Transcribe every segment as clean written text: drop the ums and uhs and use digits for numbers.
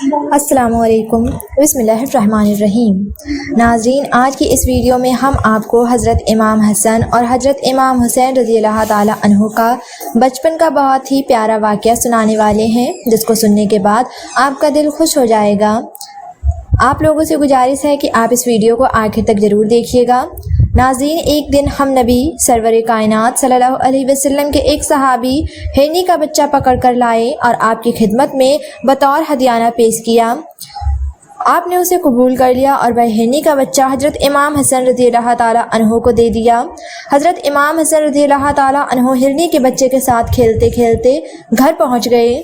السلام علیکم، بسم اللہ الرحمن الرحیم۔ ناظرین، آج کی اس ویڈیو میں ہم آپ کو حضرت امام حسن اور حضرت امام حسین رضی اللہ تعالی عنہ کا بچپن کا بہت ہی پیارا واقعہ سنانے والے ہیں، جس کو سننے کے بعد آپ کا دل خوش ہو جائے گا۔ آپ لوگوں سے گزارش ہے کہ آپ اس ویڈیو کو آخر تک ضرور دیکھیے گا۔ ناظرین، ایک دن ہم نبی سرور کائنات صلی اللہ علیہ وسلم کے ایک صحابی ہرنی کا بچہ پکڑ کر لائے اور آپ کی خدمت میں بطور ہدیانہ پیش کیا۔ آپ نے اسے قبول کر لیا اور وہ ہرنی کا بچہ حضرت امام حسن رضی اللہ تعالی عنہ کو دے دیا۔ حضرت امام حسن رضی اللہ تعالی عنہ ہرنی کے بچے کے ساتھ کھیلتے کھیلتے گھر پہنچ گئے۔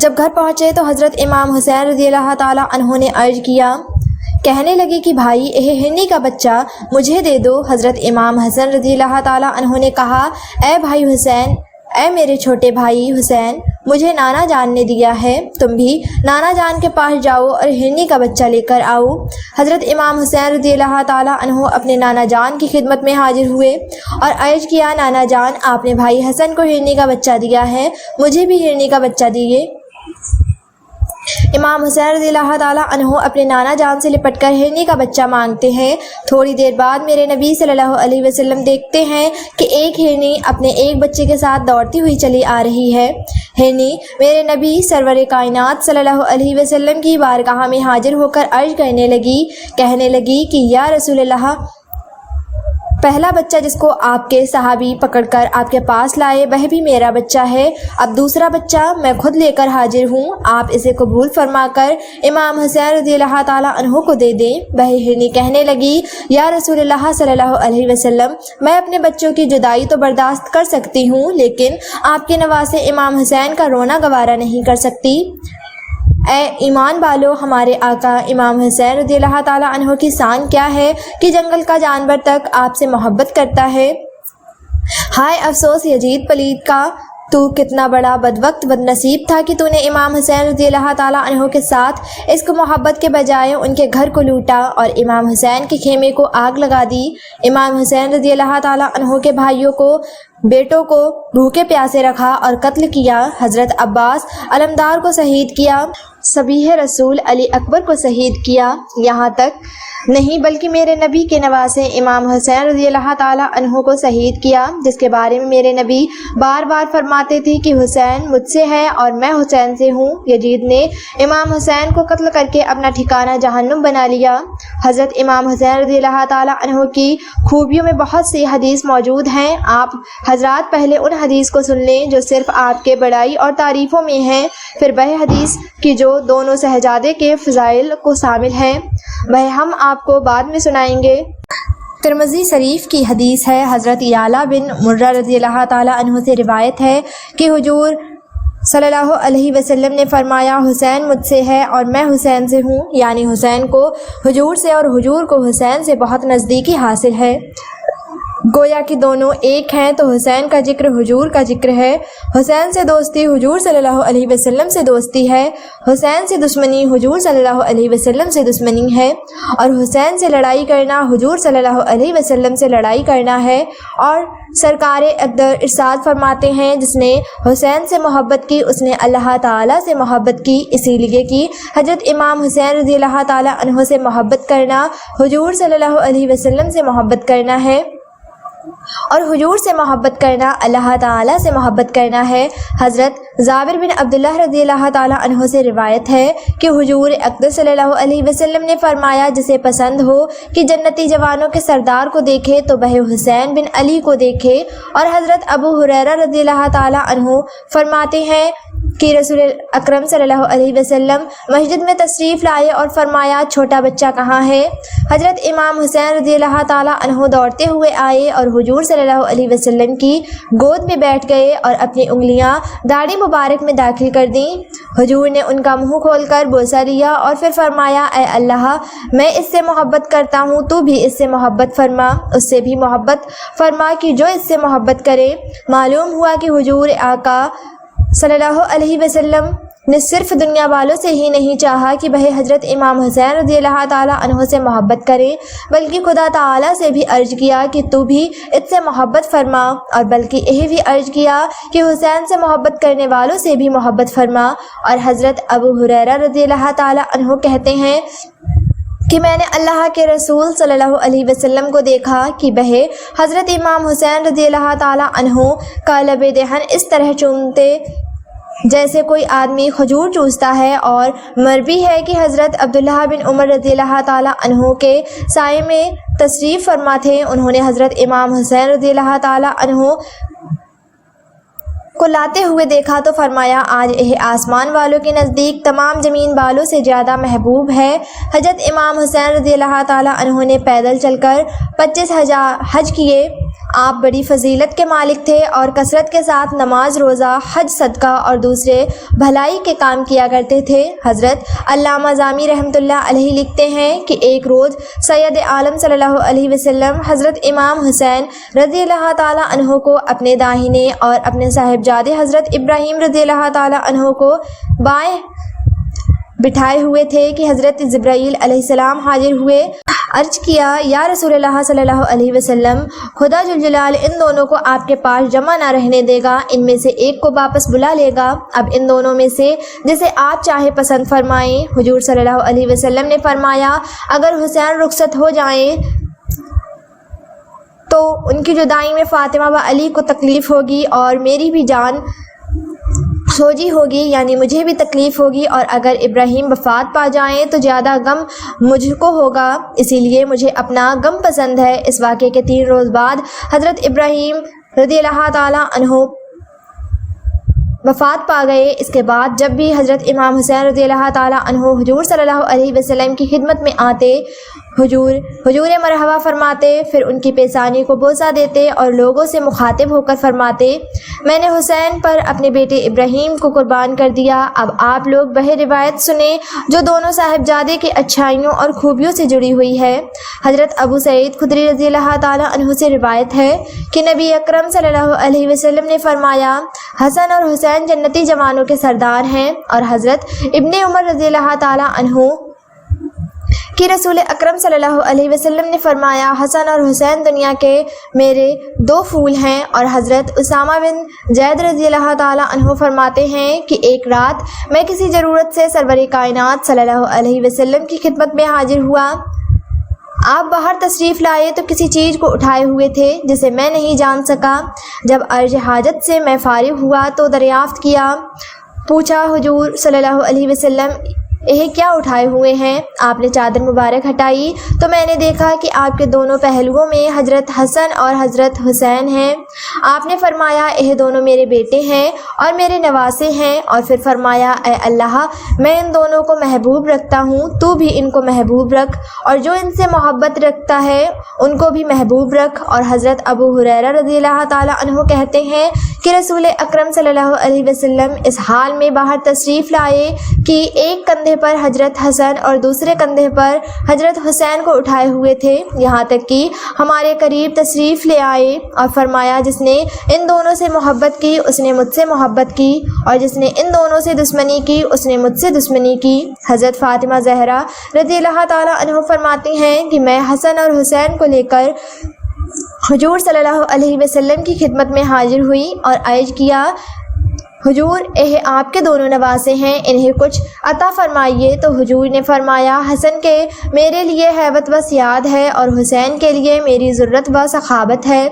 جب گھر پہنچے تو حضرت امام حسین رضی اللہ تعالی عنہ نے عرض کیا، کہنے لگے کہ بھائی، یہ ہرنی کا بچہ مجھے دے دو۔ حضرت امام حسن رضی اللہ تعالی عنہ نے کہا، اے بھائی حسین، اے میرے چھوٹے بھائی حسین، مجھے نانا جان نے دیا ہے، تم بھی نانا جان کے پاس جاؤ اور ہرنی کا بچہ لے کر آؤ۔ حضرت امام حسین رضی اللہ تعالی عنہ اپنے نانا جان کی خدمت میں حاضر ہوئے اور عرض کیا، نانا جان، آپ نے بھائی حسن کو ہرنی کا بچہ دیا ہے، مجھے بھی ہرنی کا بچہ دیے۔ امام حسین رضی اللہ تعالی عنہ اپنے نانا جان سے لپٹ کر ہرنی کا بچہ مانگتے ہیں۔ تھوڑی دیر بعد میرے نبی صلی اللہ علیہ وسلم دیکھتے ہیں کہ ایک ہرنی اپنے ایک بچے کے ساتھ دوڑتی ہوئی چلی آ رہی ہے۔ ہرنی میرے نبی سرور کائنات صلی اللہ علیہ وسلم کی بارگاہ میں حاضر ہو کر عرض کرنے لگی، کہنے لگی کہ یا رسول اللہ، پہلا بچہ جس کو آپ کے صحابی پکڑ کر آپ کے پاس لائے وہ بھی میرا بچہ ہے، اب دوسرا بچہ میں خود لے کر حاضر ہوں، آپ اسے قبول فرما کر امام حسین رضی اللہ تعالی عنہ کو دے دیں۔ وہ ہرنی کہنے لگی، یا رسول اللہ صلی اللہ علیہ وسلم، میں اپنے بچوں کی جدائی تو برداشت کر سکتی ہوں، لیکن آپ کے نواسے امام حسین کا رونا گوارا نہیں کر سکتی۔ اے ایمان والو، ہمارے آقا امام حسین رضی اللہ تعالی عنہ کی شان کیا ہے کہ جنگل کا جانور تک آپ سے محبت کرتا ہے۔ ہائے افسوس یزید پلید کا، تو کتنا بڑا بدوقت بد نصیب تھا کہ تو نے امام حسین رضی اللہ تعالی عنہ کے ساتھ اس کو محبت کے بجائے ان کے گھر کو لوٹا اور امام حسین کے خیمے کو آگ لگا دی۔ امام حسین رضی اللہ تعالی عنہ کے بھائیوں کو، بیٹوں کو بھوکے پیاسے رکھا اور قتل کیا۔ حضرت عباس علمدار کو شہید کیا، صبیح رسول علی اکبر کو شہید کیا، یہاں تک نہیں بلکہ میرے نبی کے نواسے امام حسین رضی اللہ تعالی عنہ کو شہید کیا، جس کے بارے میں میرے نبی بار بار فرماتے تھے کہ حسین مجھ سے ہے اور میں حسین سے ہوں۔ یزید نے امام حسین کو قتل کر کے اپنا ٹھکانہ جہنم بنا لیا۔ حضرت امام حسین رضی اللہ تعالی عنہ کی خوبیوں میں بہت سی حدیث موجود ہیں، آپ حضرات پہلے ان حدیث کو سن لیں جو صرف آپ کے بڑائی اور تعریفوں میں ہیں، پھر وہ حدیث کی جو دونوں شہزادے کے فضائل کو شامل ہیں، وہ ہم آپ کو بعد میں سنائیں گے۔ ترمذی شریف کی حدیث ہے، حضرت یعلا بن مرہ رضی اللہ تعالی عنہ سے روایت ہے کہ حضور صلی اللہ علیہ وسلم نے فرمایا، حسین مجھ سے ہے اور میں حسین سے ہوں، یعنی حسین کو حضور سے اور حضور کو حسین سے بہت نزدیکی حاصل ہے، گویا کہ دونوں ایک ہیں۔ تو حسین کا ذکر حضور کا ذکر ہے، حسین سے دوستی حضور صلی اللہ علیہ وسلم سے دوستی ہے، حسین سے دشمنی حضور صلی اللہ علیہ وسلم سے دشمنی ہے، اور حسین سے لڑائی کرنا حضور صلی اللہ علیہ وسلم سے لڑائی کرنا ہے۔ اور سرکار اقدر ارشاد فرماتے ہیں، جس نے حسین سے محبت کی اس نے اللہ تعالیٰ سے محبت کی، اسی لیے کہ حضرت امام حسین رضی اللہ تعالیٰ عنہ سے محبت کرنا حضور صلی اللہ علیہ وسلم سے محبت کرنا ہے، اور حضور سے محبت کرنا اللہ تعالیٰ سے محبت کرنا ہے۔ حضرت جابر بن عبداللہ رضی اللہ تعالیٰ عنہ سے روایت ہے کہ حضور اقدس صلی اللہ علیہ وسلم نے فرمایا، جسے پسند ہو کہ جنتی جوانوں کے سردار کو دیکھے تو وہ حسین بن علی کو دیکھے۔ اور حضرت ابو ہریرہ رضی اللہ تعالیٰ عنہ فرماتے ہیں کہ رسول اکرم صلی اللہ علیہ وسلم مسجد میں تشریف لائے اور فرمایا، چھوٹا بچہ کہاں ہے؟ حضرت امام حسین رضی اللہ تعالیٰ عنہ دوڑتے ہوئے آئے اور حضور صلی اللہ علیہ وسلم کی گود میں بیٹھ گئے اور اپنی انگلیاں داڑھی مبارک میں داخل کر دیں۔ حضور نے ان کا منہ کھول کر بوسہ لیا اور پھر فرمایا، اے اللہ، میں اس سے محبت کرتا ہوں، تو بھی اس سے محبت فرما، اس سے بھی محبت فرما کہ جو اس سے محبت کرے۔ معلوم ہوا کہ حضور آقا صلی اللہ علیہ وسلم نے صرف دنیا والوں سے ہی نہیں چاہا کہ وہ حضرت امام حسین رضی اللہ تعالیٰ عنہ سے محبت کریں، بلکہ خدا تعالیٰ سے بھی عرض کیا کہ تو بھی اس سے محبت فرما، اور بلکہ یہ بھی عرض کیا کہ حسین سے محبت کرنے والوں سے بھی محبت فرما۔ اور حضرت ابو ہریرہ رضی اللہ تعالیٰ عنہ کہتے ہیں کہ میں نے اللہ کے رسول صلی اللہ علیہ وسلم کو دیکھا کہ وہ حضرت امام حسین رضی اللہ تعالیٰ عنہ کا لب دہن اس طرح چومتے جیسے کوئی آدمی کھجور چوستا ہے، اور مروی ہے کہ حضرت عبداللہ بن عمر رضی اللہ تعالیٰ عنہ کے سائے میں تشریف فرما تھے۔ انہوں نے حضرت امام حسین رضی اللہ تعالیٰ عنہ کو لاتے ہوئے دیکھا تو فرمایا آج یہ آسمان والوں کے نزدیک تمام زمین والوں سے زیادہ محبوب ہے۔ حضرت امام حسین رضی اللہ تعالیٰ عنہ نے پیدل چل کر 25 حج کیے۔ آپ بڑی فضیلت کے مالک تھے اور کثرت کے ساتھ نماز، روزہ، حج، صدقہ اور دوسرے بھلائی کے کام کیا کرتے تھے۔ حضرت علامہ جامی رحمۃ اللہ علیہ لکھتے ہیں کہ ایک روز سید عالم صلی اللہ علیہ وسلم حضرت امام حسین رضی اللہ تعالیٰ عنہ کو اپنے داہنے اور اپنے صاحبزادے حضرت ابراہیم رضی اللہ تعالیٰ عنہ کو بائیں بٹھائے ہوئے تھے کہ حضرت جبرائیل علیہ السلام حاضر ہوئے۔ عرض کیا یا رسول اللہ صلی اللہ علیہ وسلم، خدا ذوالجلال ان دونوں کو آپ کے پاس جمع نہ رہنے دے گا، ان میں سے ایک کو واپس بلا لے گا، اب ان دونوں میں سے جسے آپ چاہے پسند فرمائیں۔ حضور صلی اللہ علیہ وسلم نے فرمایا اگر حسین رخصت ہو جائیں تو ان کی جدائی میں فاطمہ و علی کو تکلیف ہوگی اور میری بھی جان سوجی ہوگی، یعنی مجھے بھی تکلیف ہوگی، اور اگر ابراہیم وفات پا جائیں تو زیادہ غم مجھ کو ہوگا، اسی لیے مجھے اپنا غم پسند ہے۔ اس واقعے کے 3 روز بعد حضرت ابراہیم رضی اللہ تعالیٰ عنہ وفات پا گئے۔ اس کے بعد جب بھی حضرت امام حسین رضی اللہ تعالیٰ عنہ حضور صلی اللہ علیہ وسلم کی خدمت میں آتے، حضور مرحبا فرماتے، پھر ان کی پیشانی کو بوسہ دیتے اور لوگوں سے مخاطب ہو کر فرماتے میں نے حسین پر اپنے بیٹے ابراہیم کو قربان کر دیا۔ اب آپ لوگ وہ روایت سنیں جو دونوں صاحبزادے کی اچھائیوں اور خوبیوں سے جڑی ہوئی ہے۔ حضرت ابو سعید خدری رضی اللہ تعالیٰ عنہ سے روایت ہے کہ نبی اکرم صلی اللہ علیہ وسلم نے فرمایا حسن اور حسین جنتی جوانوں کے سردار ہیں، اور حضرت ابن عمر رضی اللہ تعالیٰ عنہ کہ رسول اکرم صلی اللہ علیہ وسلم نے فرمایا حسن اور حسین دنیا کے میرے 2 پھول ہیں، اور حضرت اسامہ بن زید رضی اللہ تعالیٰ عنہ فرماتے ہیں کہ ایک رات میں کسی ضرورت سے سرور کائنات صلی اللہ علیہ وسلم کی خدمت میں حاضر ہوا۔ آپ باہر تشریف لائے تو کسی چیز کو اٹھائے ہوئے تھے جسے میں نہیں جان سکا۔ جب عرض حاجت سے میں فارغ ہوا تو دریافت کیا، پوچھا حضور صلی اللہ علیہ وسلم یہ کیا اٹھائے ہوئے ہیں؟ آپ نے چادر مبارک ہٹائی تو میں نے دیکھا کہ آپ کے دونوں پہلوؤں میں حضرت حسن اور حضرت حسین ہیں۔ آپ نے فرمایا یہ دونوں میرے بیٹے ہیں اور میرے نواسے ہیں، اور پھر فرمایا اے اللہ میں ان دونوں کو محبوب رکھتا ہوں، تو بھی ان کو محبوب رکھ، اور جو ان سے محبت رکھتا ہے ان کو بھی محبوب رکھ۔ اور حضرت ابو ہریرہ رضی اللہ تعالیٰ عنہ کہتے ہیں کہ رسول اکرم صلی اللہ علیہ وسلم اس حال میں باہر تشریف لائے کہ ایک کندھے پر حضرت حسن اور دوسرے کندھے پر حضرت حسین کو اٹھائے ہوئے تھے، یہاں تک کہ ہمارے قریب تشریف لے آئے اور فرمایا جس نے ان دونوں سے محبت کی اس نے مجھ سے محبت کی، اور جس نے ان دونوں سے دشمنی کی اس نے مجھ سے دشمنی کی۔ حضرت فاطمہ زہرا رضی اللہ تعالیٰ عنہ فرماتی ہیں کہ میں حسن اور حسین کو لے کر حضور صلی اللہ علیہ وسلم کی خدمت میں حاضر ہوئی اور عرض کیا حضور یہ آپ کے دونوں نواسے ہیں، انہیں کچھ عطا فرمائیے۔ تو حضور نے فرمایا حسن کے میرے لیے ہیبت و سیاد ہے اور حسین کے لیے میری ذرت و سخاوت ہے۔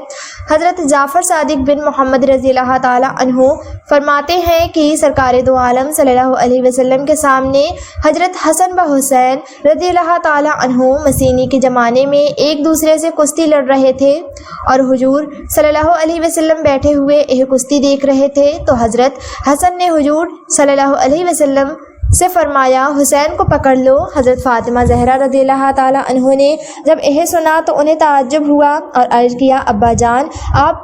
حضرت جعفر صادق بن محمد رضی اللہ تعالیٰ عنہ فرماتے ہیں کہ سرکار دو عالم صلی اللہ علیہ وسلم کے سامنے حضرت حسن و حسین رضی اللہ تعالیٰ عنہ مسینی کے زمانے میں ایک دوسرے سے کشتی لڑ رہے تھے، اور حضور صلی اللہ علیہ وسلم بیٹھے ہوئے یہ کشتی دیکھ رہے تھے۔ تو حضرت حسن نے حضور صلی اللہ علیہ وسلم سے فرمایا حسین کو پکڑ لو۔ حضرت فاطمہ زہرا رضی اللہ تعالیٰ عنہ نے جب یہ سنا تو انہیں تعجب ہوا اور عرض کیا ابا جان آپ